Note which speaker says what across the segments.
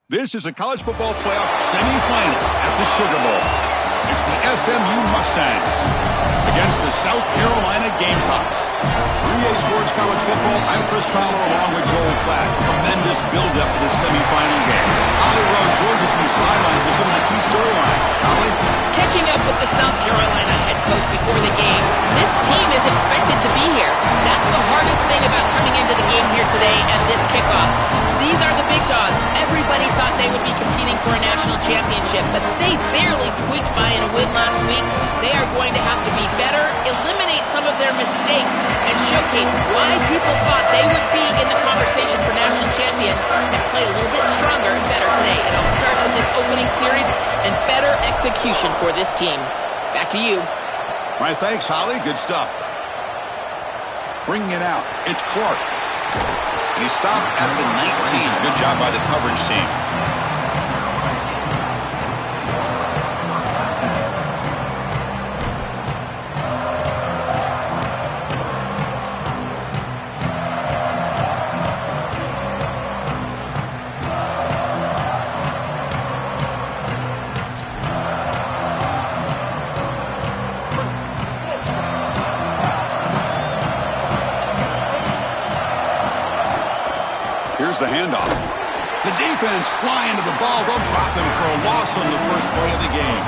Speaker 1: This is a college football playoff semifinal at the Sugar Bowl. It's the SMU Mustangs against the South Carolina Gamecocks. 3A Sports College Football, I'm Chris Fowler along with Joel Klatt. Tremendous build-up for this semifinal game. Holly Rowe joins us in the sidelines with some of the key storylines. Holly?
Speaker 2: Catching up with the South Carolina head coach before the game, this team is expected to be here. That's the hardest thing about coming into the game here today and this kickoff. These are the big dogs. Everybody thought they would be competing for a national championship, but they barely squeaked by in a win last week. They are going to have to be better, eliminate some of their mistakes, and showcase why people thought they would be in the conversation for national champion and play a little bit stronger and better today. It all starts with this opening series and better execution for this team. Back to you.
Speaker 1: All right, thanks, Holly. Good stuff. Bringing it out, it's Clark. And he stopped at the 19. Good job by the coverage team. Here's the handoff. The defense flying to the ball. They'll drop him for a loss on the first play of the game.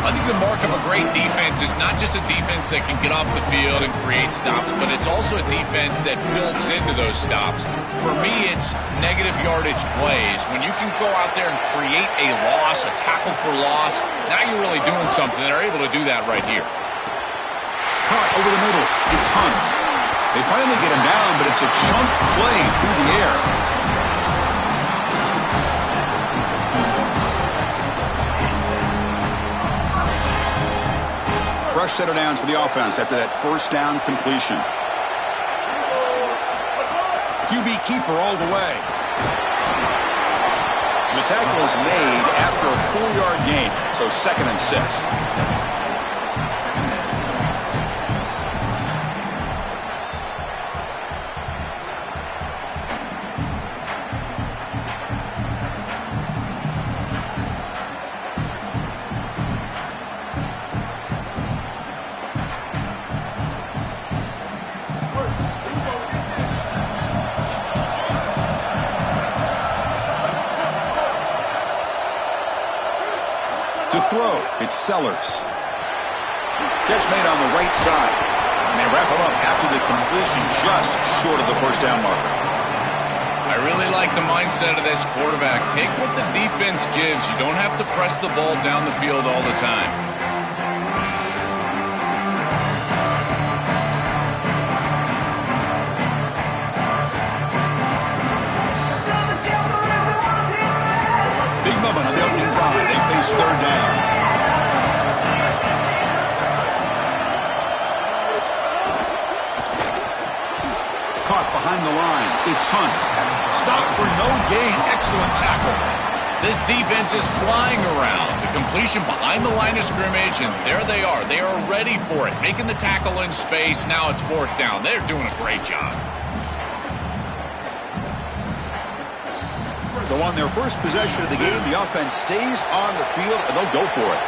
Speaker 3: I think the mark of a great defense is not just a defense that can get off the field and create stops, but it's also a defense that builds into those stops. For me, it's negative yardage plays. When you can go out there and create a loss, a tackle for loss, now you're really doing something. They're able to do that right here.
Speaker 1: Caught over the middle. It's Hunt. They finally get him down, but it's a chunk play through the air. Fresh set of downs for the offense after that first down completion. QB keeper all the way. The tackle is made after a 4-yard gain, so 2nd and 6. To throw, it's Sellers. Catch made on the right side. And they wrap it up after the completion just short of the first down marker.
Speaker 3: I really like the mindset of this quarterback. Take what the defense gives. You don't have to press the ball down the field all the time.
Speaker 1: Big moment on the opening drive. They face 3rd down. Caught behind the line. It's Hunt. Stop for no gain. Excellent tackle.
Speaker 3: This defense is flying around. The completion behind the line of scrimmage, and there they are. They are ready for it. Making the tackle in space. Now it's 4th down. They're doing a great job.
Speaker 1: So on their first possession of the game, the offense stays on the field, and they'll go for it.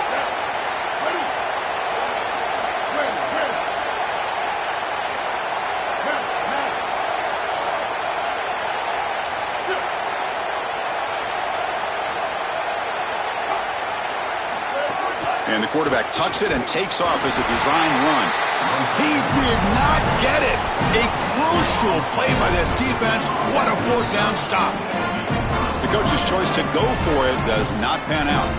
Speaker 1: And the quarterback tucks it and takes off as a design run. He did not get it. A crucial play by this defense. What a 4th down stop. The coach's choice to go for it does not pan out.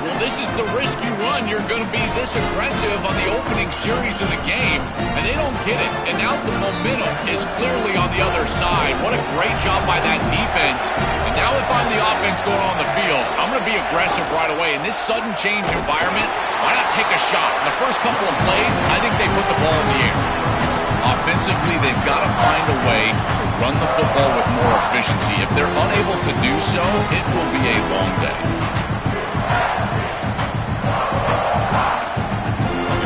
Speaker 3: Well, this is the risk you run. You're going to be this aggressive on the opening series of the game, and they don't get it. And now the momentum is clearly on the other side. What a great job by that defense. And now if I'm the offense going on the field, I'm going to be aggressive right away. In this sudden change environment, why not take a shot? In the first couple of plays, I think they put the ball in the air. Offensively, they've got to find a way to run the football with more efficiency. If they're unable to do so, it will be a long day.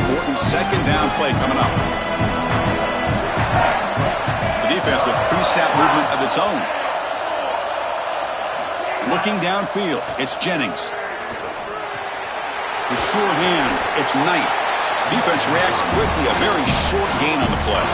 Speaker 1: Important 2nd down play coming up. The defense with pre-snap movement of its own. Looking downfield, it's Jennings. The sure hands, it's Knight. Defense reacts quickly, a very short gain on the play.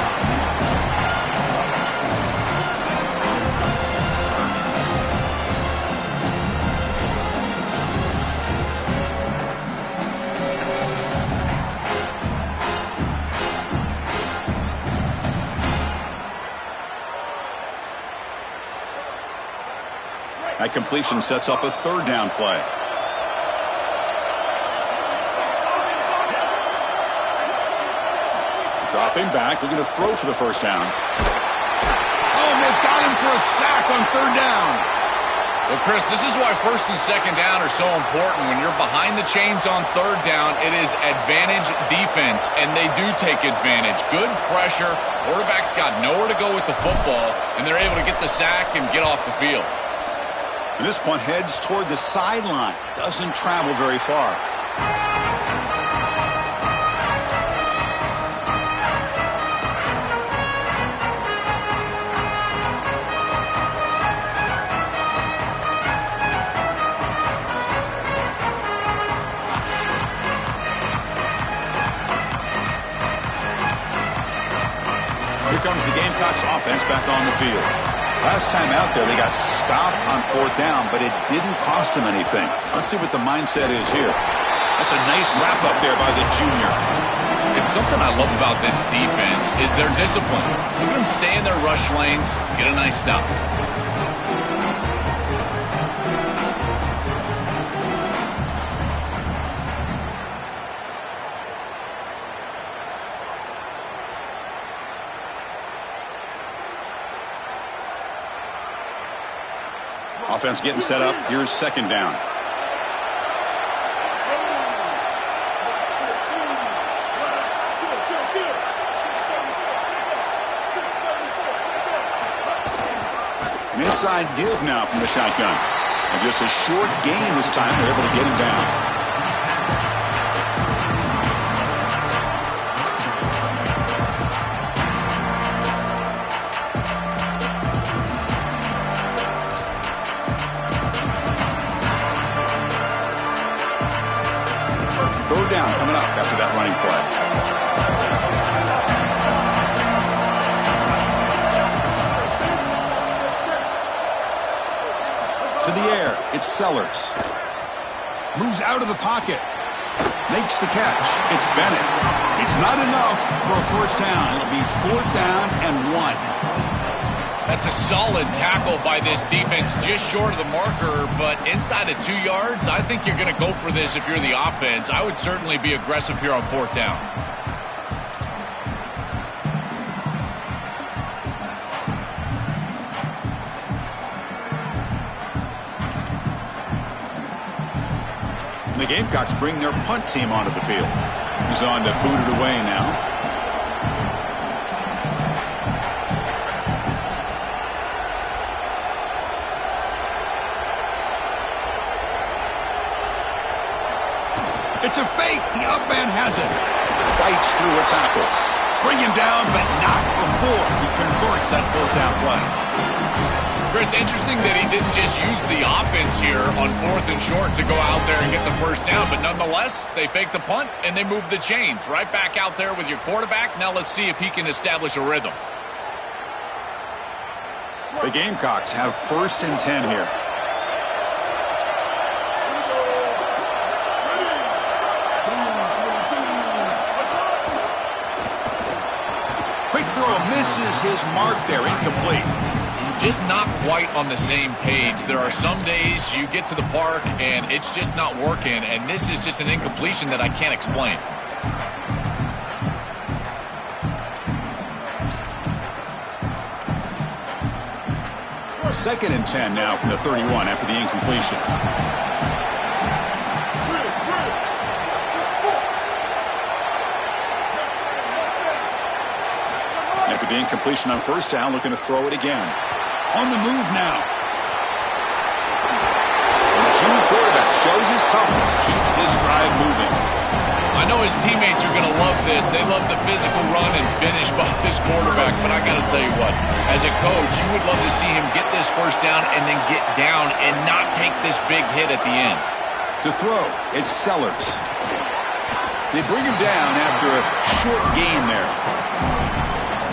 Speaker 1: That completion sets up a third down play. Dropping back, looking to throw for the first down. Oh, and they've got him for a sack on third down.
Speaker 3: Well, Chris, this is why first and second down are so important. When you're behind the chains on third down, it is advantage defense, and they do take advantage. Good pressure. Quarterback's got nowhere to go with the football, and they're able to get the sack and get off the field.
Speaker 1: And this punt heads toward the sideline. Doesn't travel very far. Here comes the Gamecocks offense back on the field. Last time out there, they got stopped on fourth down, but it didn't cost them anything. Let's see what the mindset is here. That's a nice wrap up there by the junior.
Speaker 3: It's something I love about this defense is their discipline. Look at them stay in their rush lanes, get a nice stop.
Speaker 1: Offense getting set up. Here's second down. An inside give now from the shotgun. And just a short gain this time. They're able to get him down. Third down coming up after that running play. To the air, it's Sellers. Moves out of the pocket. Makes the catch. It's Bennett. It's not enough for a first down. It'll be fourth down and 1.
Speaker 3: That's a solid tackle by this defense, just short of the marker, but inside of 2 yards, I think you're going to go for this if you're the offense. I would certainly be aggressive here on fourth down.
Speaker 1: And the Gamecocks bring their punt team onto the field. He's on to boot it away now. It's a fake. The up man has it. Fights through a tackle. Bring him down, but not before he converts that fourth down play.
Speaker 3: Chris, interesting that he didn't just use the offense here on fourth and short to go out there and get the first down, but nonetheless, they fake the punt and they move the chains. Right back out there with your quarterback. Now let's see if he can establish a rhythm.
Speaker 1: The Gamecocks have first and 10 here. Misses his mark there, incomplete.
Speaker 3: Just not quite on the same page. There are some days you get to the park and it's just not working, and this is just an incompletion that I can't explain.
Speaker 1: Second and 10 now from the 31 after the incompletion. After the incompletion on first down, looking to throw it again. On the move now. And the junior quarterback shows his toughness, keeps this drive moving.
Speaker 3: I know his teammates are going to love this. They love the physical run and finish by this quarterback, but I got to tell you what, as a coach, you would love to see him get this first down and then get down and not take this big hit at the end.
Speaker 1: To throw, it's Sellers. They bring him down after a short gain there.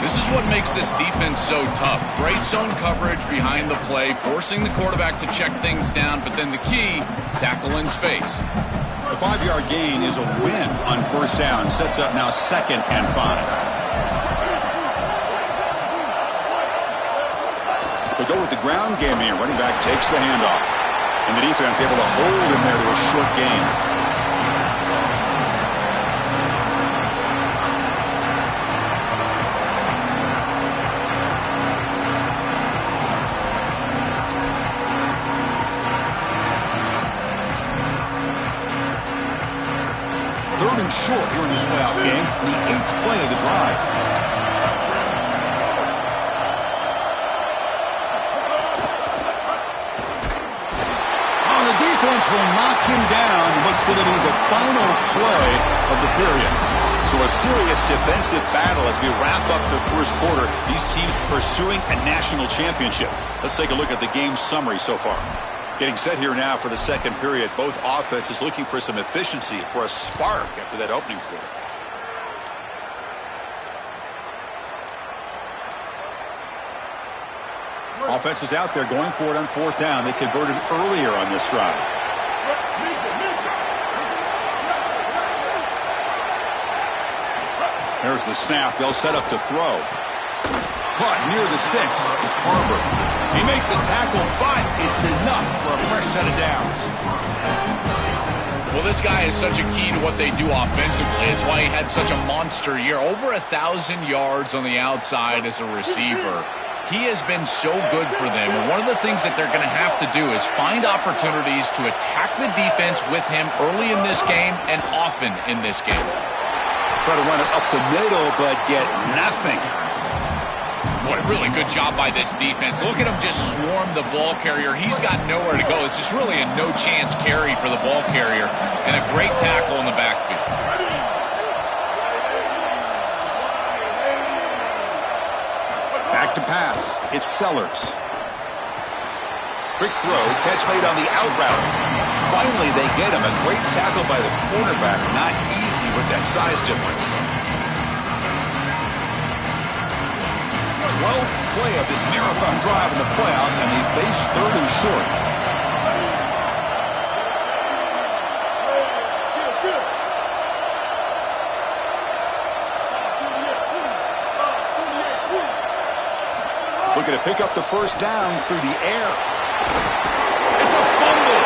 Speaker 3: This is what makes this defense so tough. Great zone coverage behind the play, forcing the quarterback to check things down, but then the key, tackle in space.
Speaker 1: The 5-yard gain is a win on first down. Sets up now 2nd and 5. They go with the ground game here. Running back takes the handoff. And the defense able to hold him there to a short gain. Short here in this playoff game, the 8th play of the drive. Oh, the defense will knock him down. What's going to be the final play of the period. So a serious defensive battle as we wrap up the first quarter. These teams pursuing a national championship. Let's take a look at the game summary so far. Getting set here now for the second period. Both offenses looking for some efficiency, for a spark after that opening quarter. Offense is out there going for it on 4th down. They converted earlier on this drive. There's the snap. They'll set up to throw. Caught near the sticks. It's Carver. He made the tackle, but it's enough for a fresh set of downs.
Speaker 3: Well, this guy is such a key to what they do offensively. It's why he had such a monster year. Over 1,000 yards on the outside as a receiver. He has been so good for them. And one of the things that they're going to have to do is find opportunities to attack the defense with him early in this game and often in this game.
Speaker 1: Try to run it up the middle, but get nothing.
Speaker 3: What a really good job by this defense. Look at him just swarm the ball carrier. He's got nowhere to go. It's just really a no-chance carry for the ball carrier and a great tackle in the backfield.
Speaker 1: Back to pass. It's Sellers. Quick throw. Catch made on the out route. Finally, they get him. A great tackle by the quarterback. Not easy with that size difference. 12th play of this marathon drive in the playoff, and they face 3rd and short. Looking to pick up the first down through the air. It's a fumble.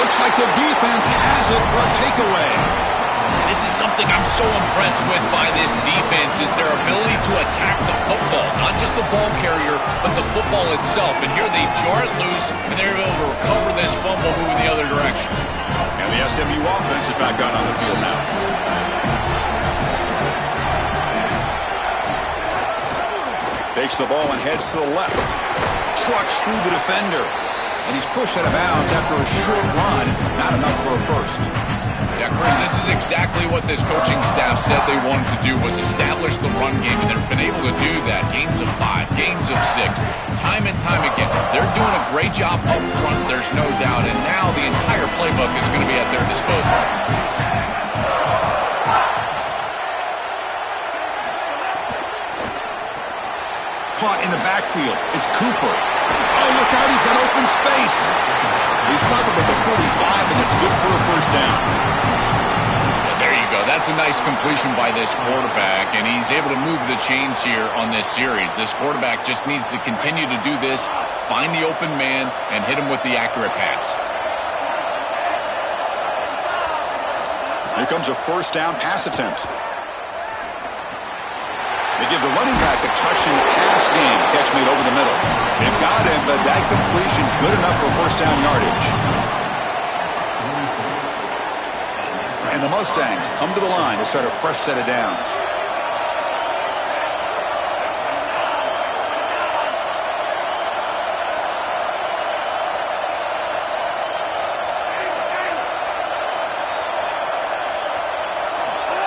Speaker 1: Looks like the defense has it for a takeaway.
Speaker 3: This is something I'm so impressed with by this defense is their ability to attack the football. Not just the ball carrier, but the football itself. And here they jar it loose, and they're able to recover this fumble moving the other direction.
Speaker 1: And the SMU offense is back out on the field now. Takes the ball and heads to the left. Trucks through the defender. And he's pushed out of bounds after a short run. Not enough for a first.
Speaker 3: Yeah, Chris, this is exactly what this coaching staff said they wanted to do, was establish the run game, and they've been able to do that. Gains of 5, gains of 6, time and time again. They're doing a great job up front, there's no doubt, and now the entire playbook is going to be at their disposal.
Speaker 1: Caught in the backfield. It's Cooper. Oh, look out, he's got open space. He's cycled with the 45, and it's good for a first down.
Speaker 3: There you go. That's a nice completion by this quarterback, and he's able to move the chains here on this series. This quarterback just needs to continue to do this, find the open man, and hit him with the accurate pass.
Speaker 1: Here comes a first down pass attempt. They give the running back a touch in the pass game. Catch made over the middle. They've got him, but that completion's good enough for first down yardage. And the Mustangs come to the line to start a fresh set of downs.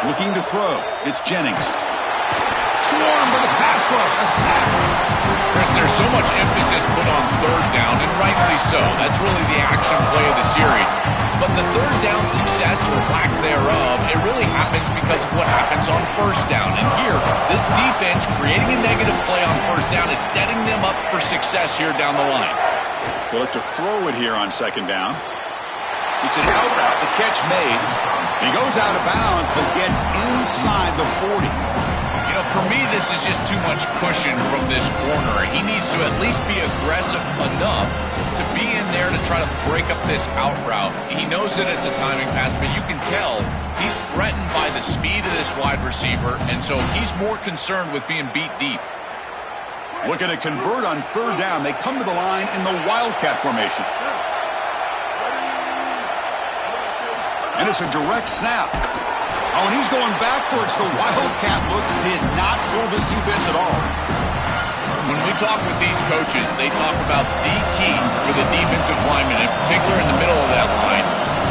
Speaker 1: Looking to throw. It's Jennings. Swarmed by the pass rush. A sack.
Speaker 3: Chris, there's so much emphasis put on third down, and rightly so. That's really the action play of the series. But the third down success, or lack thereof, it really happens because of what happens on first down. And here, this defense creating a negative play on first down is setting them up for success here down the line.
Speaker 1: They look to throw it here on second down. It's an out route. The catch made. He goes out of bounds, but gets inside the 40.
Speaker 3: You know, for me, this is just too much cushion from this corner. He needs to at least be aggressive enough to be in there to try to break up this out route. He knows that it's a timing pass, but you can tell he's threatened by the speed of this wide receiver, and so he's more concerned with being beat deep.
Speaker 1: Looking to convert on third down. They come to the line in the Wildcat formation. And it's a direct snap. Oh, and he's going backwards. The Wildcat look did not fool this defense at all.
Speaker 3: When we talk with these coaches, they talk about the key for the defensive lineman, in particular in the middle of that line,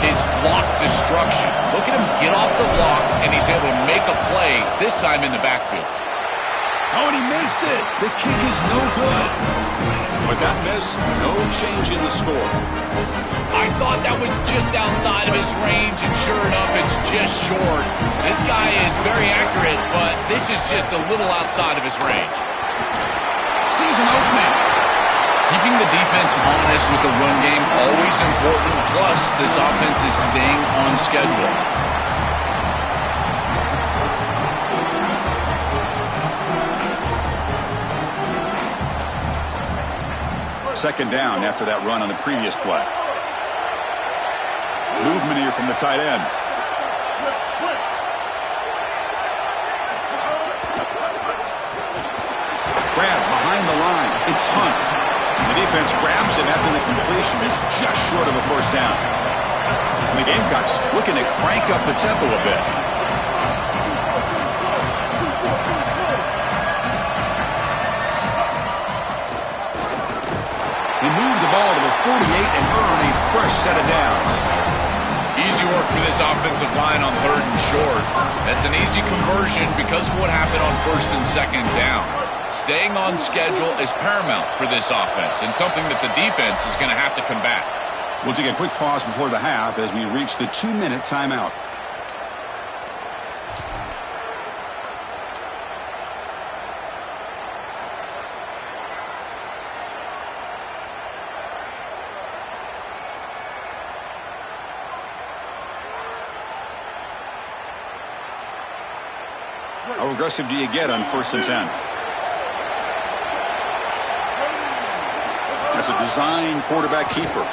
Speaker 3: is block destruction. Look at him get off the block, and he's able to make a play, this time in the backfield.
Speaker 1: Oh, and he missed it. The kick is no good. With that miss, no change in the score.
Speaker 3: I thought that was just outside of his range, and sure enough, it's just short. This guy is very accurate, but this is just a little outside of his range.
Speaker 1: Sees an opening.
Speaker 3: Keeping the defense honest with the run game, always important. Plus, this offense is staying on schedule.
Speaker 1: Second down after that run on the previous play. Movement here from the tight end. Grab behind the line. It's Hunt. The defense grabs him after the completion is just short of a first down. And the Gamecocks looking to crank up the tempo a bit. They move the ball to the 48 and earn a fresh set of downs.
Speaker 3: Easy work for this offensive line on third and short. That's an easy conversion because of what happened on first and second down. Staying on schedule is paramount for this offense and something that the defense is going to have to combat.
Speaker 1: We'll take a quick pause before the half as we reach the 2-minute timeout. How aggressive do you get on first and 10? That's a design quarterback keeper.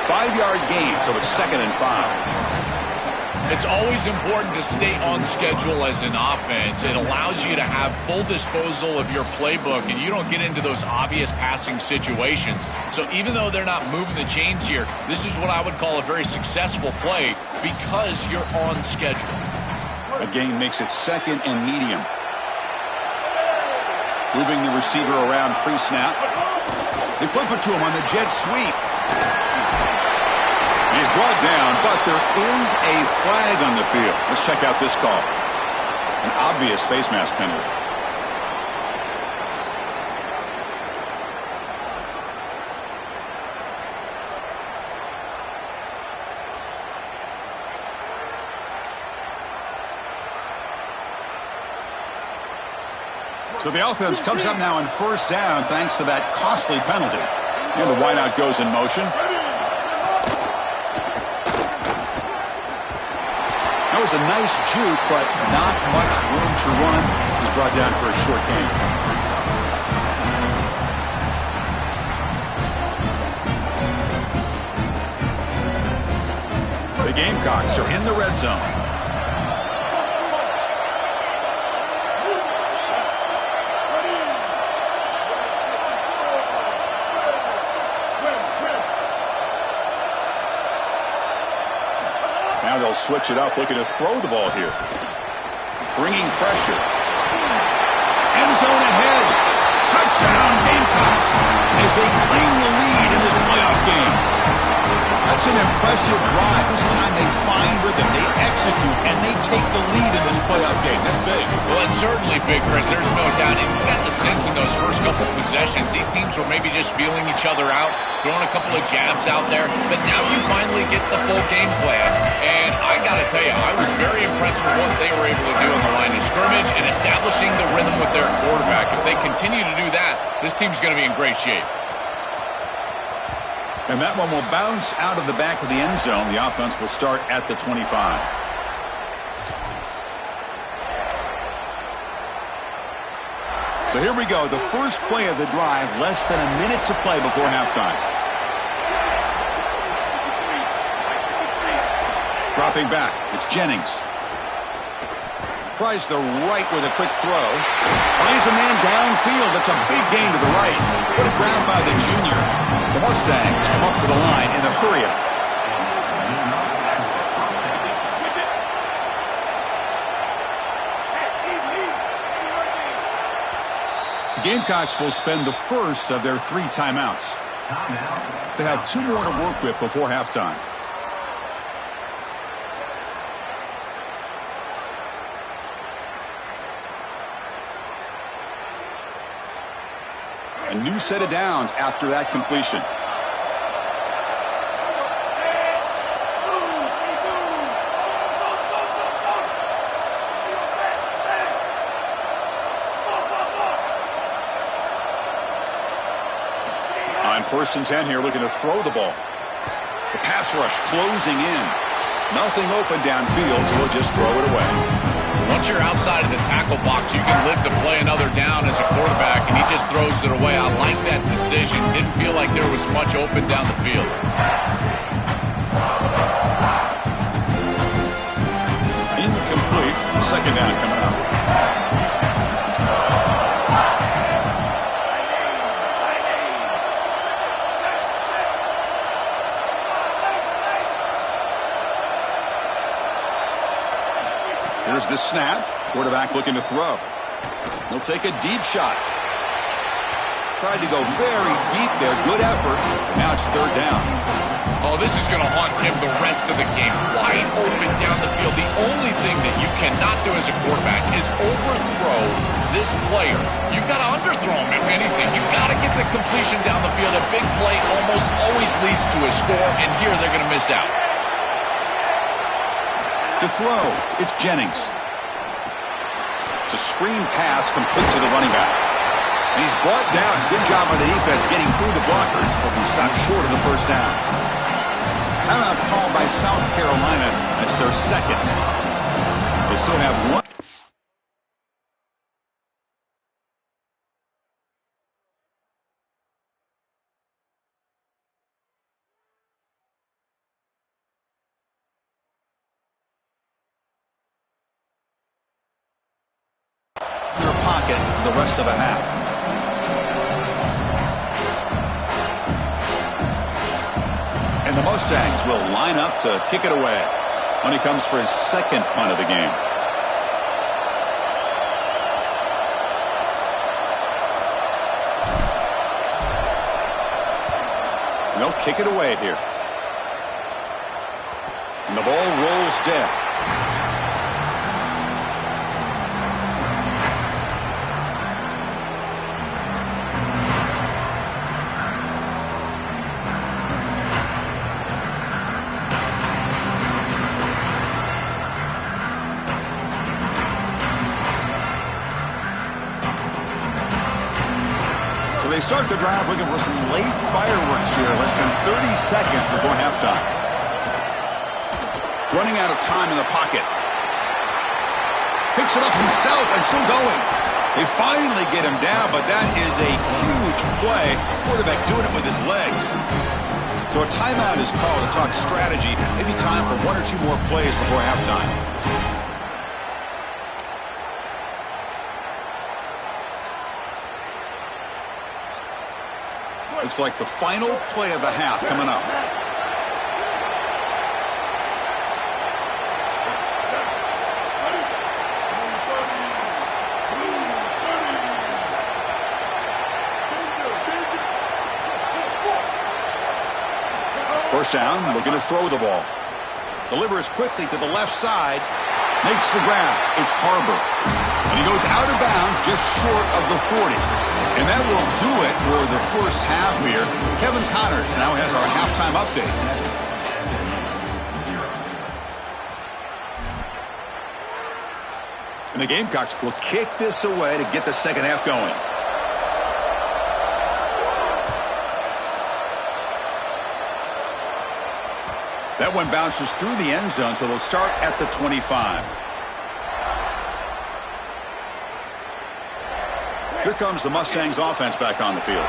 Speaker 1: 5-yard gain, so it's 2nd and 5.
Speaker 3: It's always important to stay on schedule as an offense. It allows you to have full disposal of your playbook, and you don't get into those obvious passing situations. So even though they're not moving the chains here, this is what I would call a very successful play because you're on schedule.
Speaker 1: A gain makes it 2nd and medium. Moving the receiver around pre-snap. They flip it to him on the jet sweep. He's brought down, but there is a flag on the field. Let's check out this call. An obvious face mask penalty. So the offense comes up now on first down thanks to that costly penalty. And the wideout goes in motion. That was a nice juke, but not much room to run. He's brought down for a short gain. The Gamecocks are in the red zone. Now they'll switch it up, looking to throw the ball here. Bringing pressure. End zone ahead. Touchdown Gamecocks as they claim the lead in this playoff game. That's an impressive drive. This time they find rhythm, they execute, and they take the lead in this playoff game. That's big.
Speaker 3: Well, that's certainly big, Chris. There's no doubt. And you got the sense in those first couple of possessions, these teams were maybe just feeling each other out, throwing a couple of jabs out there. But now you finally get the full game plan. And I got to tell you, I was very impressed with what they were able to do on the line of scrimmage and establishing the rhythm with their quarterback. If they continue to do that, this team's going to be in great shape.
Speaker 1: And that one will bounce out of the back of the end zone. The offense will start at the 25. So here we go. The first play of the drive, less than a minute to play before halftime. Dropping back, it's Jennings. Tries the right with a quick throw. Finds a man downfield. That's a big gain to the right. What a grab by the junior. The Mustangs come up to the line in the hurry-up. The Gamecocks will spend the first of their 3 timeouts. They have 2 more to work with before halftime. A new set of downs after that completion. On 1st and 10 here, looking to throw the ball. The pass rush closing in. Nothing open downfield, so he'll just throw it away.
Speaker 3: Once you're outside of the tackle box, you can live to play another down as a quarterback, and he just throws it away. I like that decision. Didn't feel like there was much open down the field.
Speaker 1: Incomplete. Second down coming up. Here's the snap. Quarterback looking to throw. He'll take a deep shot. Tried to go very deep there. Good effort. Now it's 3rd down.
Speaker 3: Oh, this is going to haunt him the rest of the game. Wide open down the field. The only thing that you cannot do as a quarterback is overthrow this player. You've got to underthrow him, if anything. You've got to get the completion down the field. A big play almost always leads to a score, and here they're going to miss out.
Speaker 1: To throw, it's Jennings. It's a screen pass complete to the running back. And he's brought down. Good job by the defense getting through the blockers, but he stopped short of the 1st down. Timeout called by South Carolina. That's their 2nd. They still have 1. The rest of a half. And the Mustangs will line up to kick it away when he comes for his 2nd punt of the game. And they'll kick it away here. And the ball rolls dead. They start the drive looking for some late fireworks here, less than 30 seconds before halftime. Running out of time in the pocket. Picks it up himself and still going. They finally get him down, but that is a huge play. Quarterback doing it with his legs. So a timeout is called to talk strategy. Maybe time for 1 or 2 more plays before halftime. Looks like the final play of the half coming up. First down, looking to throw the ball. Delivers quickly to the left side. Makes the grab. It's Harbor. And he goes out of bounds just short of the 40. And that will do it for the first half here. Kevin Connors now has our halftime update. And the Gamecocks will kick this away to get the second half going. That one bounces through the end zone, so they'll start at the 25. Here comes the Mustangs offense back on the field.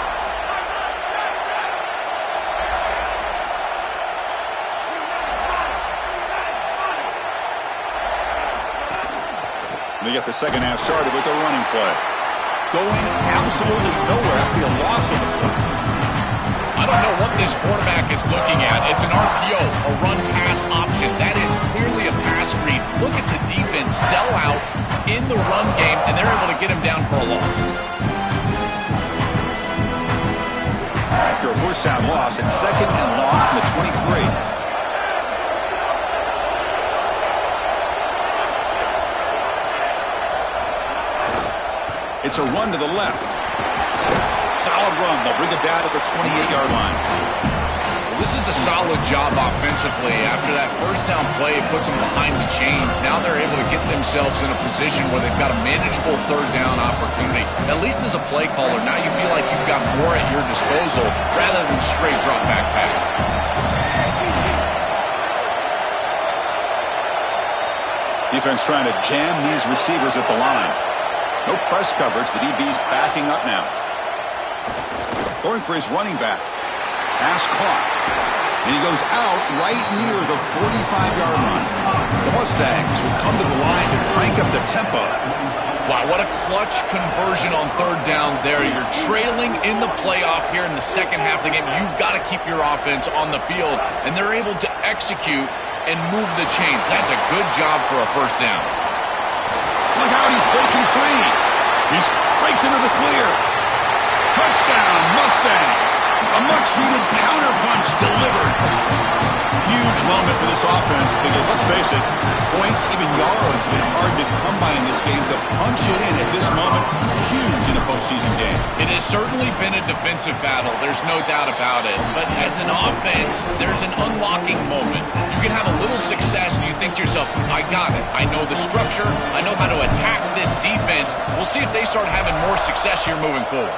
Speaker 1: They get the second half started with a running play. Going absolutely nowhere. That'd be a loss of the play.
Speaker 3: I don't know what this quarterback is looking at. It's an RPO, a run-pass option. That is clearly a pass read. Look at the defense sell out in the run game, and they're able to get him down for a loss.
Speaker 1: After a first down loss, it's second and long from the 23. It's a run to the left. Solid run. They'll bring it down to the 28-yard line.
Speaker 3: Well, this is a solid job offensively. After that first down play, it puts them behind the chains. Now they're able to get themselves in a position where they've got a manageable third down opportunity. At least as a play caller, now you feel like you've got more at your disposal rather than straight drop back pass.
Speaker 1: Defense trying to jam these receivers at the line. No press coverage. The DB's backing up now. Throwing for his running back. Pass caught. And he goes out right near the 45-yard line. The Mustangs will come to the line to crank up the tempo.
Speaker 3: Wow, what a clutch conversion on third down there. You're trailing in the playoff here in the second half of the game. You've got to keep your offense on the field, and they're able to execute and move the chains. That's a good job for a first down.
Speaker 1: Look out, he's breaking free. He breaks into the clear. Touchdown, Mustangs. A much-needed counterpunch delivered. Huge moment for this offense because, let's face it, points, even yards, have been hard to come by in this game. To punch it in at this moment, huge in a postseason game.
Speaker 3: It has certainly been a defensive battle. There's no doubt about it. But as an offense, there's an unlocking moment. You can have a little success and you think to yourself, I got it. I know the structure. I know how to attack this defense. We'll see if they start having more success here moving forward.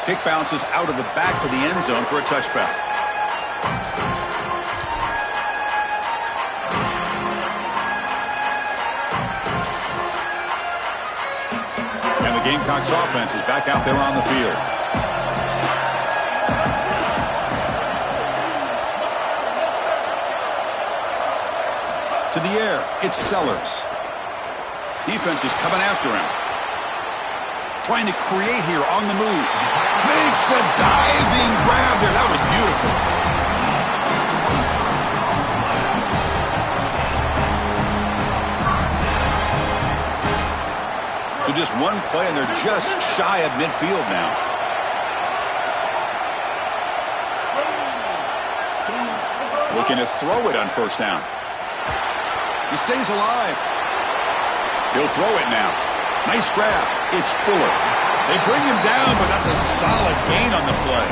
Speaker 1: Kick bounces out of the back of the end zone for a touchback. And the Gamecocks offense is back out there on the field. To the air, it's Sellers. Defense is coming after him. Trying to create here on the move. Makes a diving grab there. That was beautiful. So just one play, and they're just shy of midfield now. Looking to throw it on first down. He stays alive. He'll throw it now. Nice grab. It's Fuller. They bring him down, but that's a solid gain on the play.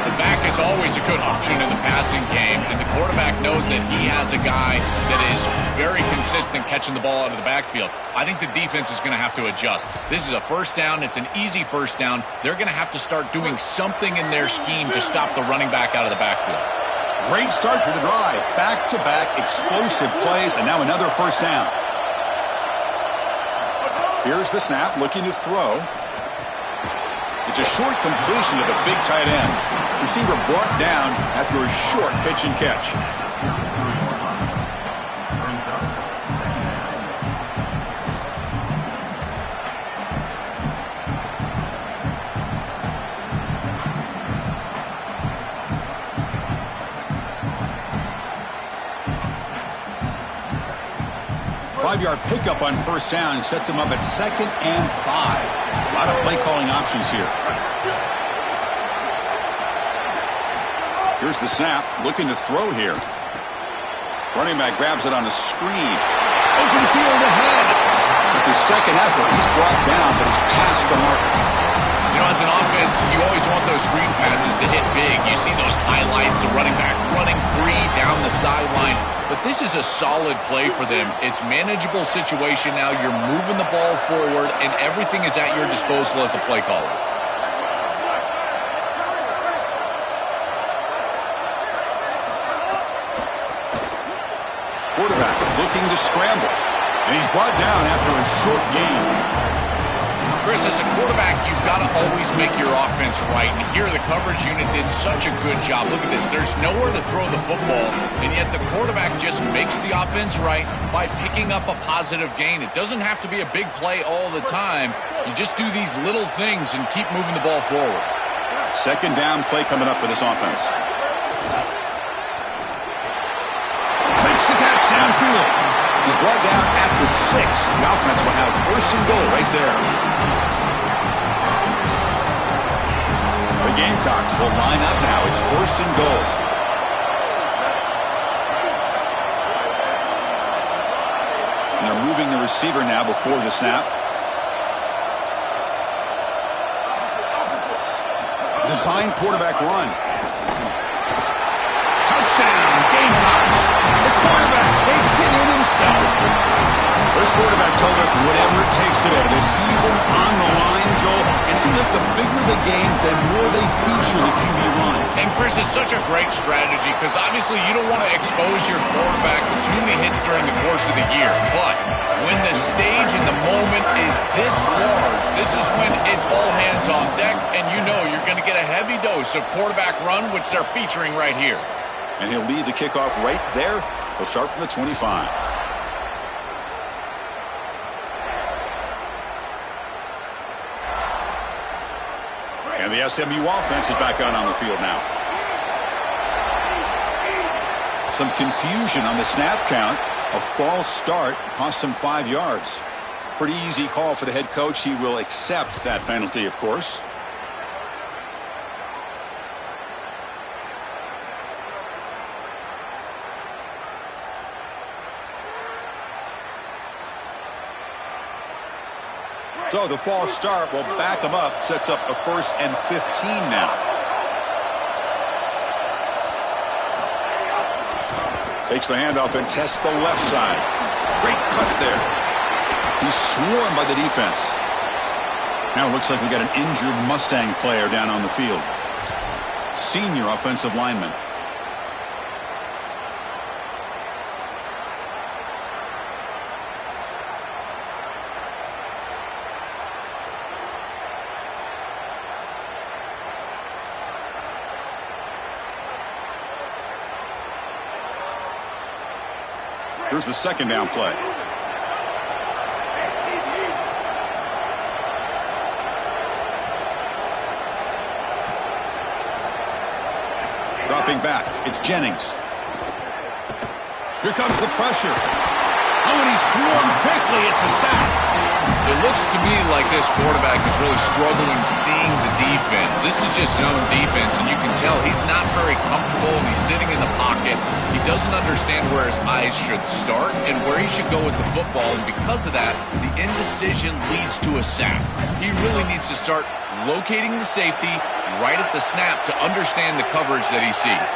Speaker 3: The back is always a good option in the passing game, and the quarterback knows that he has a guy that is very consistent catching the ball out of the backfield. I think the defense is going to have to adjust. This is a first down. It's an easy first down. They're going to have to start doing something in their scheme to stop the running back out of the backfield.
Speaker 1: Great start for the drive. Back-to-back explosive plays, and now another first down. Here's the snap, looking to throw. It's a short completion to the big tight end. Receiver brought down after a short pitch and catch. Five-yard pickup on first down sets him up at 2nd and 5. A lot of play calling options here. Here's the snap, looking to throw here. Running back grabs it on a screen. Open field ahead. With his second effort, he's brought down, but he's past the marker.
Speaker 3: You know, as an offense, you always want those screen passes to hit big. You see those highlights, the running back running free down the sideline. But this is a solid play for them. It's manageable situation now. You're moving the ball forward, and everything is at your disposal as a play caller.
Speaker 1: Quarterback looking to scramble. And he's brought down after a short gain.
Speaker 3: Chris, as a quarterback, you've got to always make your offense right. And here, the coverage unit did such a good job. Look at this. There's nowhere to throw the football, and yet the quarterback just makes the offense right by picking up a positive gain. It doesn't have to be a big play all the time. You just do these little things and keep moving the ball forward.
Speaker 1: Second down play coming up for this offense. Makes the catch downfield. He's brought down at the 6. The offense will have first and goal right there. The Gamecocks will line up now. It's first and goal. And they're moving the receiver now before the snap. Design quarterback run. Touchdown, Gamecocks. The quarterback takes it in himself. This quarterback told us whatever it takes today. The season on the line, Joel. It seems like the bigger the game, the more they feature the QB run.
Speaker 3: And, Chris, it's such a great strategy because obviously you don't want to expose your quarterback to too many hits during the course of the year. But when the stage and the moment is this large, this is when it's all hands on deck, and you know you're going to get a heavy dose of quarterback run, which they're featuring right here.
Speaker 1: And he'll lead the kickoff right there. He'll start from the 25. And the SMU offense is back out on the field now. Some confusion on the snap count. A false start cost him 5 yards. Pretty easy call for the head coach. He will accept that penalty, of course. So the false start will back him up, sets up a 1st and 15 now. Takes the handoff and tests the left side. Great cut there. He's swarmed by the defense. Now it looks like we got an injured Mustang player down on the field. Senior offensive lineman. Here's the second down play. Dropping back, it's Jennings. Here comes the pressure. Oh, and he's swarmed quickly. It's a sack.
Speaker 3: It looks to me like this quarterback is really struggling seeing the defense. This is just zone defense, and you can tell he's not very comfortable, and he's sitting in the pocket. He doesn't understand where his eyes should start and where he should go with the football, and because of that, the indecision leads to a sack. He really needs to start locating the safety right at the snap to understand the coverage that he sees.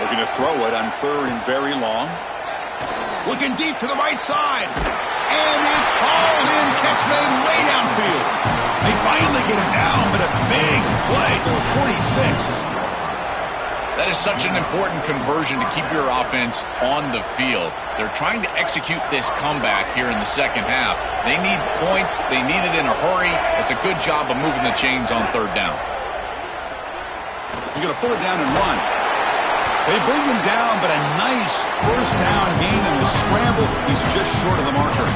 Speaker 1: Looking to throw it on 3rd and very long. Looking deep to the right side. And it's hauled in. Catch made way downfield. They finally get him down, but a big play to the 46.
Speaker 3: That is such an important conversion to keep your offense on the field. They're trying to execute this comeback here in the second half. They need points. They need it in a hurry. It's a good job of moving the chains on 3rd down.
Speaker 1: He's going to pull it down and run. They bring him down, but a nice first down gain in the scramble. He's just short of the marker.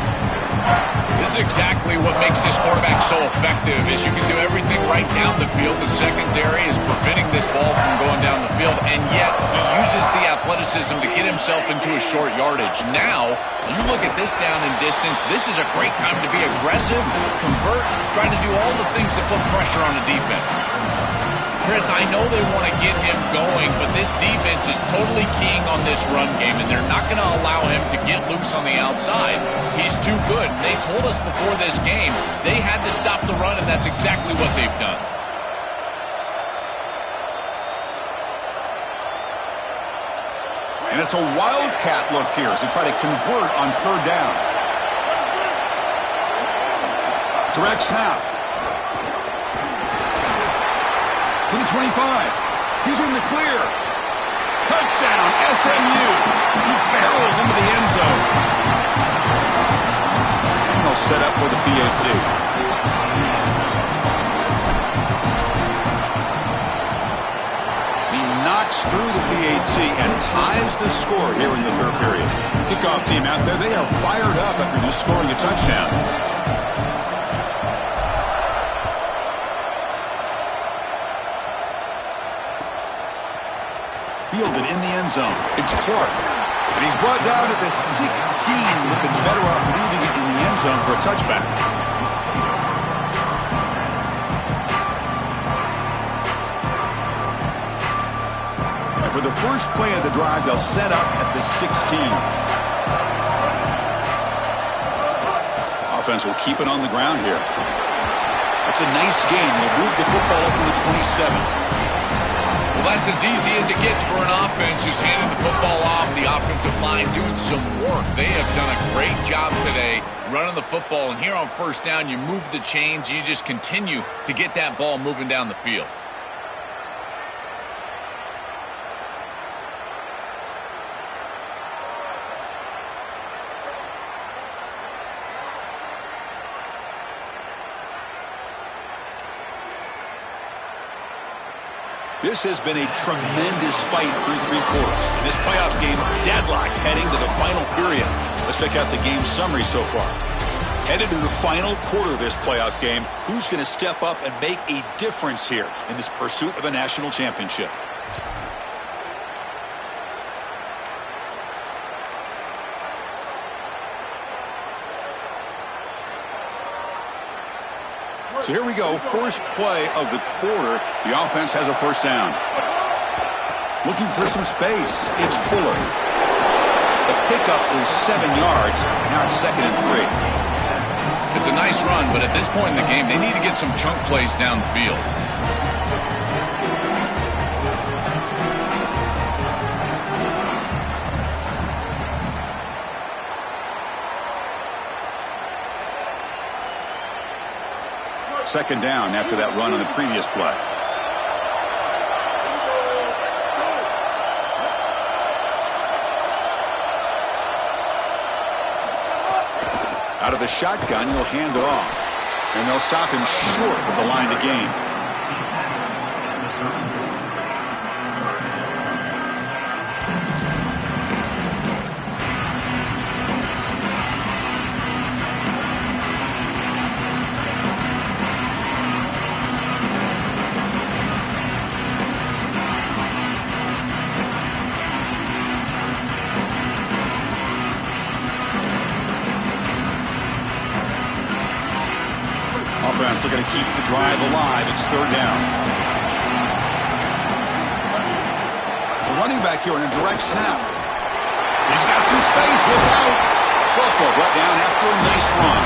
Speaker 3: This is exactly what makes this quarterback so effective, is you can do everything right down the field. The secondary is preventing this ball from going down the field, and yet he uses the athleticism to get himself into a short yardage. Now, you look at this down and distance, this is a great time to be aggressive, convert, trying to do all the things that put pressure on the defense. Chris, I know they want to get him going, but this defense is totally keying on this run game, and they're not going to allow him to get loose on the outside. He's too good. They told us before this game they had to stop the run, and that's exactly what they've done.
Speaker 1: And it's a wildcat look here as they try to convert on third down. Direct snap. To the 25. He's in the clear. Touchdown, SMU. He barrels into the end zone. And they'll set up for the PAT. He knocks through the PAT and ties the score here in the third period. Kickoff team out there, they are fired up after just scoring a touchdown. Fielded in the end zone. It's Clark. And he's brought down at the 16. Would have been better off leaving it in the end zone for a touchback. And for the first play of the drive, they'll set up at the 16. Offense will keep it on the ground here. That's a nice game. They'll move the football up to the 27.
Speaker 3: Well, that's as easy as it gets for an offense, just handing the football off, the offensive line doing some work. They have done a great job today running the football, and here on first down, you move the chains, you just continue to get that ball moving down the field.
Speaker 1: This has been a tremendous fight through three quarters. In this playoff game, deadlocked heading to the final period. Let's check out the game summary so far. Headed to the final quarter of this playoff game, who's going to step up and make a difference here in this pursuit of a national championship? So here we go, first play of the quarter. The offense has a first down. Looking for some space. It's Fuller. The pickup is 7 yards. Now it's 2nd and 3.
Speaker 3: It's a nice run, but at this point in the game, they need to get some chunk plays down the field.
Speaker 1: Second down after that run on the previous play. Out of the shotgun, he'll hand it off. And they'll stop him short of the line to gain. Offense looking to keep the drive alive. It's third down. The running back here on a direct snap. He's got some space. Look out. Sokol brought down after a nice run.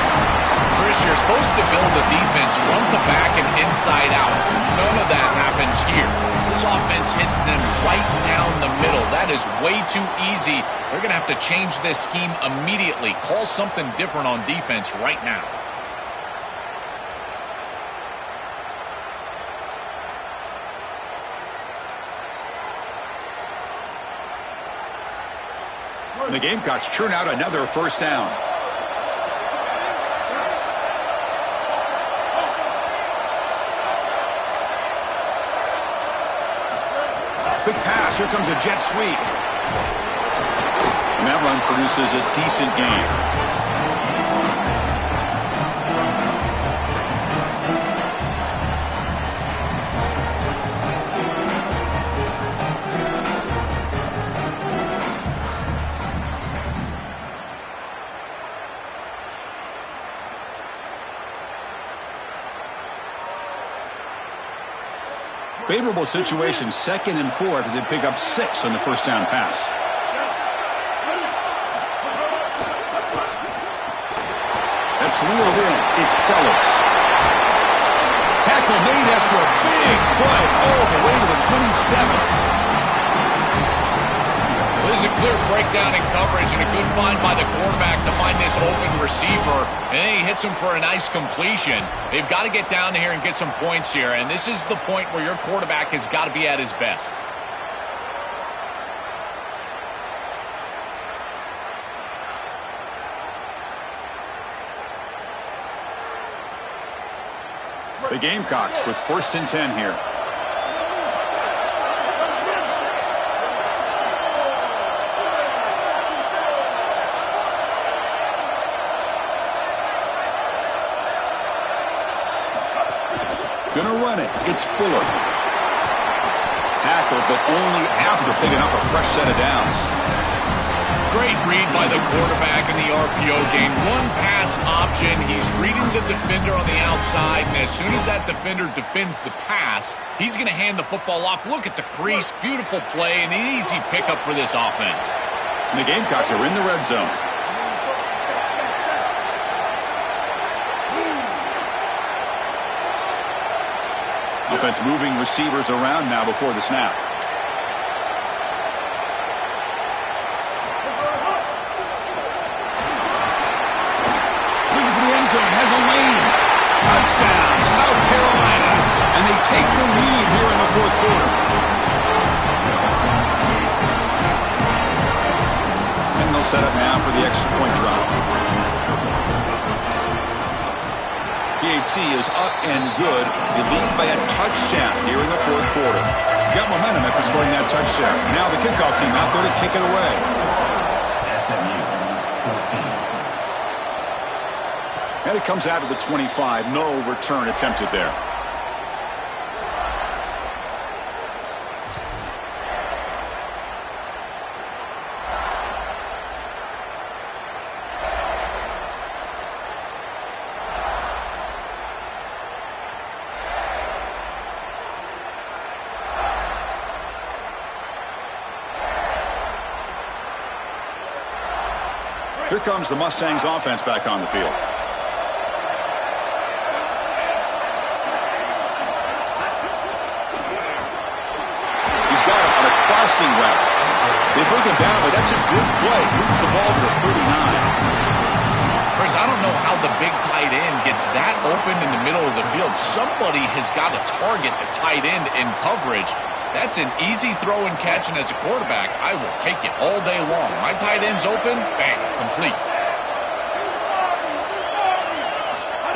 Speaker 3: Chris, you're supposed to build a defense front to back and inside out. None of that happens here. This offense hits them right down the middle. That is way too easy. They're going to have to change this scheme immediately. Call something different on defense right now.
Speaker 1: And the Gamecocks churn out another first down. Quick pass. Here comes a jet sweep. And that run produces a decent gain. Favorable situation, 2nd and 4 after they pick up 6 on the first down pass. That's reeled in. It's Sellers. Tackle made after a big play all the way to the 27.
Speaker 3: This is a clear breakdown in coverage and a good find by the quarterback to find this open receiver. And then he hits him for a nice completion. They've got to get down here and get some points here. And this is the point where your quarterback has got to be at his best.
Speaker 1: The Gamecocks with 1st and 10 here. Gonna run it. It's Fuller. Tackled, but only after picking up a fresh set of downs.
Speaker 3: Great read by the quarterback in the RPO game. One pass option. He's reading the defender on the outside, and as soon as that defender defends the pass, he's going to hand the football off. Look at the crease. Beautiful play and an easy pickup for this offense.
Speaker 1: And the Gamecocks are in the red zone. Offense moving receivers around now before the snap. Looking for the end zone. Has a lane. Touchdown, South Carolina. And they take the lead here in the 4th quarter. And they'll set up now for the extra point try. PAT is up and good. They lead by a touchdown here in the 4th quarter. Got momentum after scoring that touchdown. Now the kickoff team out there to kick it away. And it comes out of the 25. No return attempted there. Here comes the Mustangs offense back on the field. He's got him on a crossing route. They bring him down, but that's a good play. Moves the ball to the 39.
Speaker 3: Chris, I don't know how the big tight end gets that open in the middle of the field. Somebody has got to target the tight end in coverage. That's an easy throw and catch, and as a quarterback, I will take it all day long. My tight end's open, bang, complete.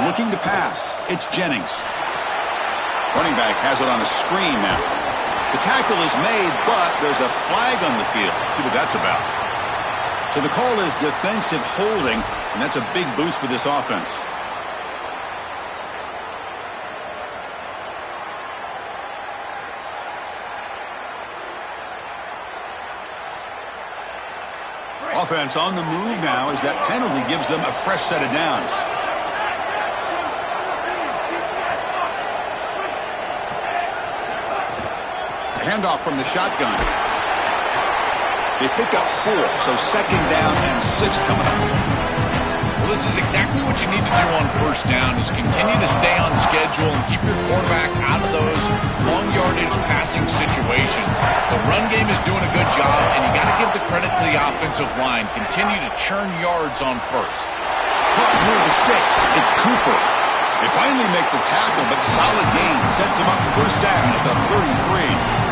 Speaker 1: Looking to pass. It's Jennings. Running back has it on a screen now. The tackle is made, but there's a flag on the field. Let's see what that's about. So the call is defensive holding, and that's a big boost for this offense. Offense on the move now as that penalty gives them a fresh set of downs. A handoff from the shotgun. They pick up 4, so 2nd down and 6 coming up.
Speaker 3: Well, this is exactly what you need to do on 1st down is continue to stay on schedule and keep your quarterback out of those long yardage passing situations. The run game is doing a good job, and you got to give the credit to the offensive line. Continue to churn yards on 1st.
Speaker 1: Caught near the sticks. It's Cooper. They finally make the tackle, but solid gain sets him up 1st down at the 33.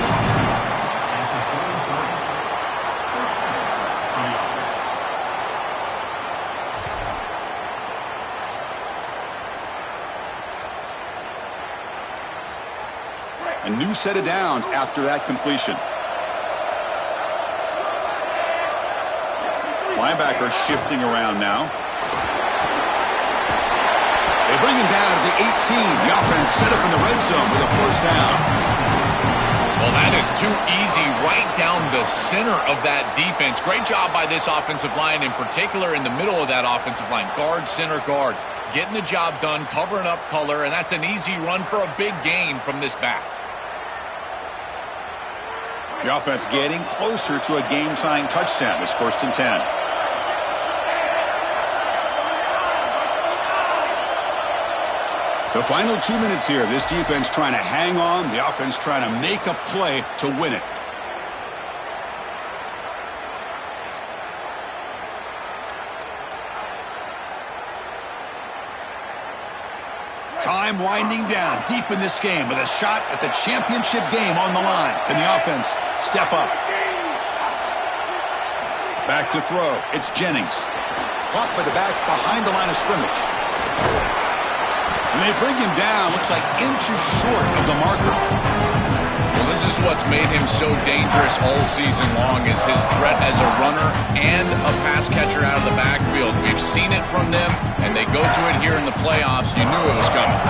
Speaker 1: A new set of downs after that completion. Linebacker shifting around now. They bring him down to the 18. The offense set up in the red zone with a first down.
Speaker 3: Well, that is too easy right down the center of that defense. Great job by this offensive line, in particular in the middle of that offensive line. Guard, center, guard. Getting the job done, covering up color, and that's an easy run for a big gain from this back.
Speaker 1: The offense getting closer to a game-tying touchdown. It's 1st and 10. The final 2 minutes here. This defense trying to hang on. The offense trying to make a play to win it. Time winding down deep in this game with a shot at the championship game on the line. Can the offense step up? Back to throw. It's Jennings. Caught by the back behind the line of scrimmage. And they bring him down. Looks like inches short of the marker.
Speaker 3: Well, this is what's made him so dangerous all season long, is his threat as a runner and a pass catcher out of the backfield. We've seen it from them, and they go to it here in the playoffs. You knew it was coming.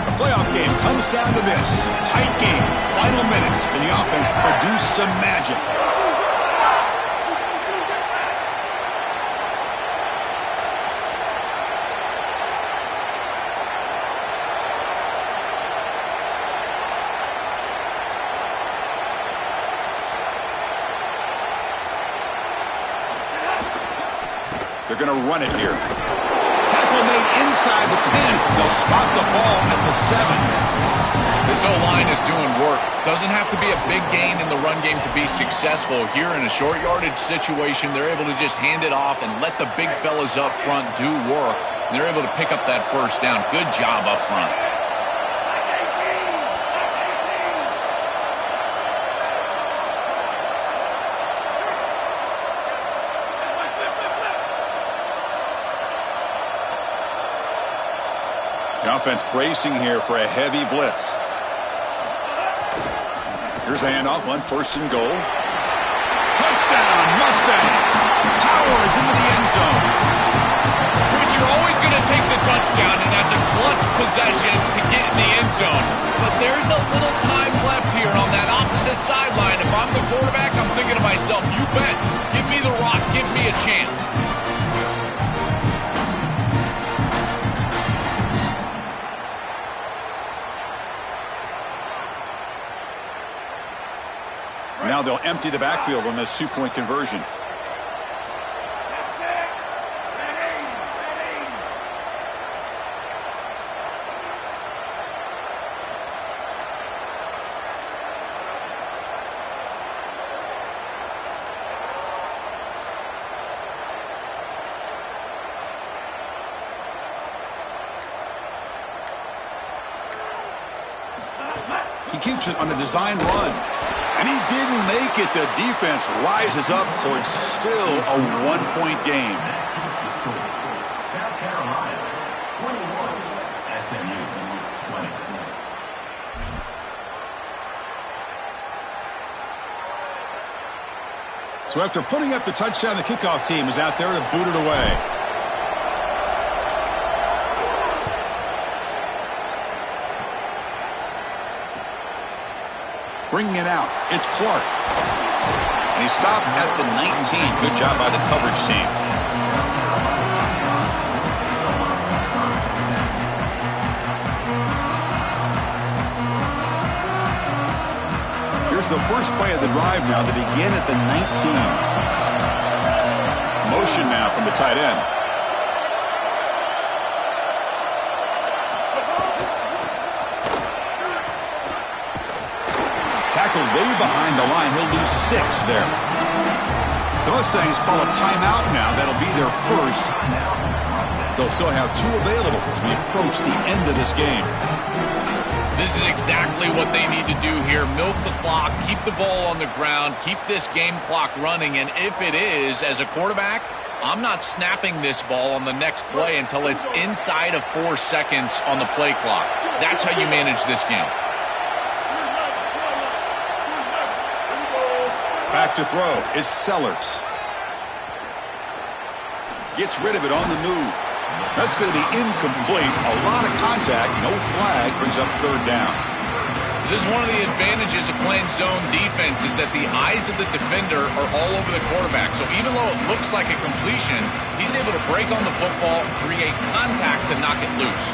Speaker 1: The playoff game comes down to this. Tight game, final minutes, and the offense produce some magic. They're going to run it here. Tackle made inside the 10. They'll spot the ball at the 7.
Speaker 3: This O-line is doing work. Doesn't have to be a big gain in the run game to be successful. Here in a short yardage situation, they're able to just hand it off and let the big fellas up front do work. And they're able to pick up that first down. Good job up front.
Speaker 1: The offense bracing here for a heavy blitz. Here's the handoff on 1st and goal. Touchdown, Mustangs! Powers into the end zone.
Speaker 3: Chris, you're always going to take the touchdown, and that's a clutch possession to get in the end zone. But there's a little time left here on that opposite sideline. If I'm the quarterback, I'm thinking to myself, you bet. Give me the rock. Give me a chance.
Speaker 1: Now they'll empty the backfield on this two-point conversion. He keeps it on the design run. And he didn't make it. The defense rises up, so it's still a one-point game.
Speaker 4: South Carolina, 21, SMU 20.
Speaker 1: So after putting up the touchdown, the kickoff team is out there to boot it away. Bringing it out, it's Clark. And he stopped at the 19. Good job by the coverage team. Here's the first play of the drive now to begin at the 19. Motion now from the tight end. Tackled way behind the line. He'll lose 6 there. The Mustangs call a timeout now. That'll be their first. They'll still have 2 available as we approach the end of this game.
Speaker 3: This is exactly what they need to do here. Milk the clock, keep the ball on the ground, keep this game clock running. And if it is, as a quarterback, I'm not snapping this ball on the next play until it's inside of 4 seconds on the play clock. That's how you manage this game.
Speaker 1: Back to throw. It's Sellers. Gets rid of it on the move. That's going to be incomplete. A lot of contact. No flag. Brings up third down.
Speaker 3: This is one of the advantages of playing zone defense is that the eyes of the defender are all over the quarterback. So even though it looks like a completion, he's able to break on the football, create contact to knock it loose.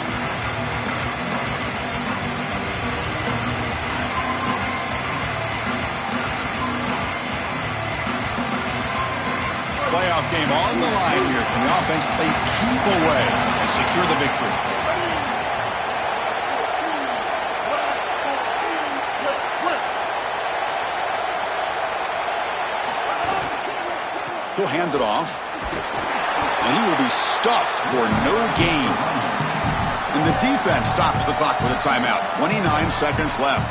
Speaker 1: Playoff game on the line here. Can the offense play keep away and secure the victory? He'll hand it off. And he will be stuffed for no gain. And the defense stops the clock with a timeout. 29 seconds left.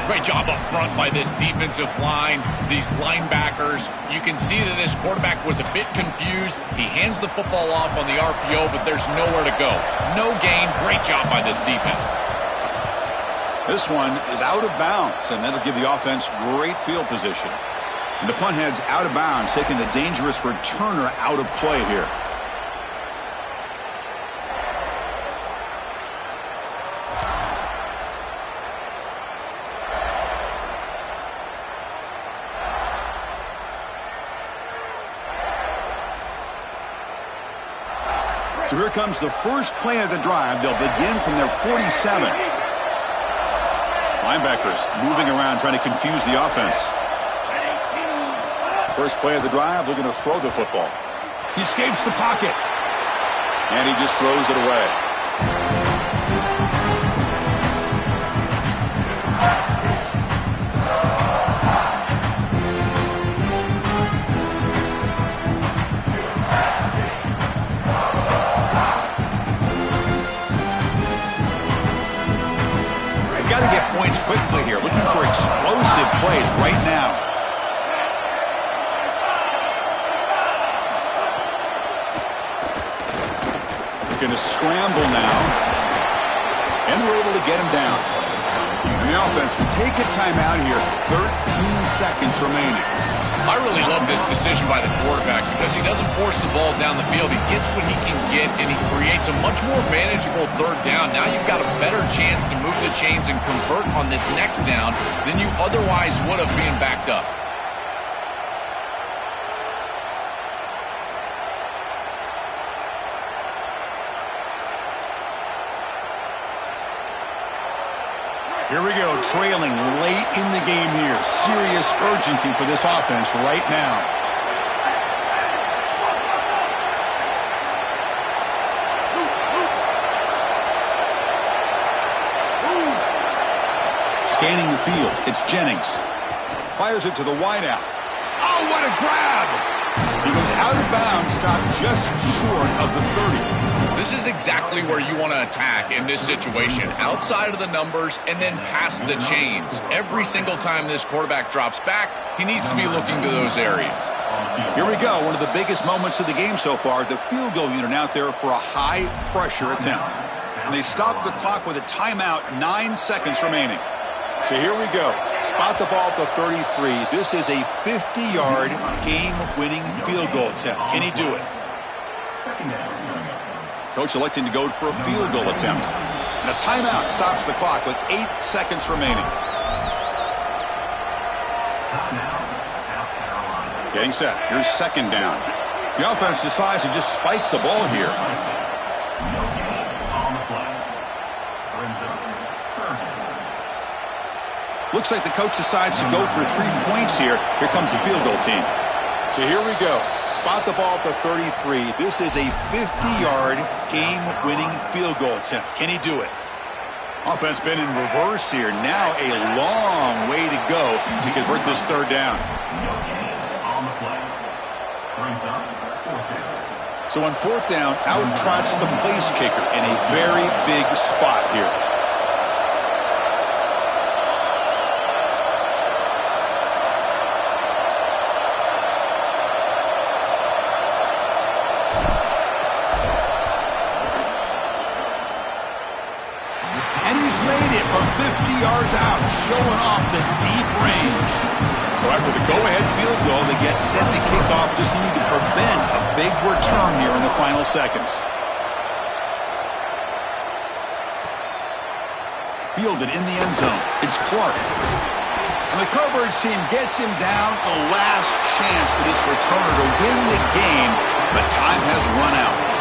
Speaker 3: Great job up front by this defensive line, these linebackers. You can see that this quarterback was a bit confused. He hands the football off on the RPO, but there's nowhere to go. No gain. Great job by this defense.
Speaker 1: This one is out of bounds, and that'll give the offense great field position. And the punt head's out of bounds, taking the dangerous returner out of play here. So here comes the first play of the drive. They'll begin from their 47. Linebackers moving around, trying to confuse the offense. First play of the drive, they're going to throw the football. He escapes the pocket. And he just throws it away. They've got to get points quickly here. Looking for explosive plays right now. Going to scramble now, and we're able to get him down. And the offense will take a timeout here. 13 seconds remaining.
Speaker 3: I really love this decision by the quarterback because he doesn't force the ball down the field. He gets what he can get, and he creates a much more manageable third down. Now you've got a better chance to move the chains and convert on this next down than you otherwise would have being backed up.
Speaker 1: Here we go, trailing late in the game here. Serious urgency for this offense right now. Scanning the field, it's Jennings. Fires it to the wideout. Oh, what a grab! He goes out of bounds, stopped just short of the 30.
Speaker 3: This is exactly where you want to attack in this situation. Outside of the numbers and then past the chains. Every single time this quarterback drops back, he needs to be looking to those areas.
Speaker 1: Here we go. One of the biggest moments of the game so far. The field goal unit out there for a high-pressure attempt. And they stop the clock with a timeout, 9 seconds remaining. So here we go. Spot the ball at the 33. This is a 50-yard game-winning field goal attempt. Can he do it? Coach electing to go for a field goal attempt. And a timeout stops the clock with 8 seconds remaining. Getting set. Here's second down. The offense decides to just spike the ball here. Looks like the coach decides to go for 3 points here. Here comes the field goal team. So here we go. Spot the ball at the 33. This is a 50-yard game-winning field goal attempt. Can he do it? Offense been in reverse here. Now a long way to go to convert this third down. So on fourth down, out trots the place kicker in a very big spot here. Yards out, showing off the deep range. So after the go-ahead field goal, they get set to kick off, just need to prevent a big return here in the final seconds. Fielded in the end zone. It's Clark. And the coverage team gets him down. A last chance for this returner to win the game, but time has run out.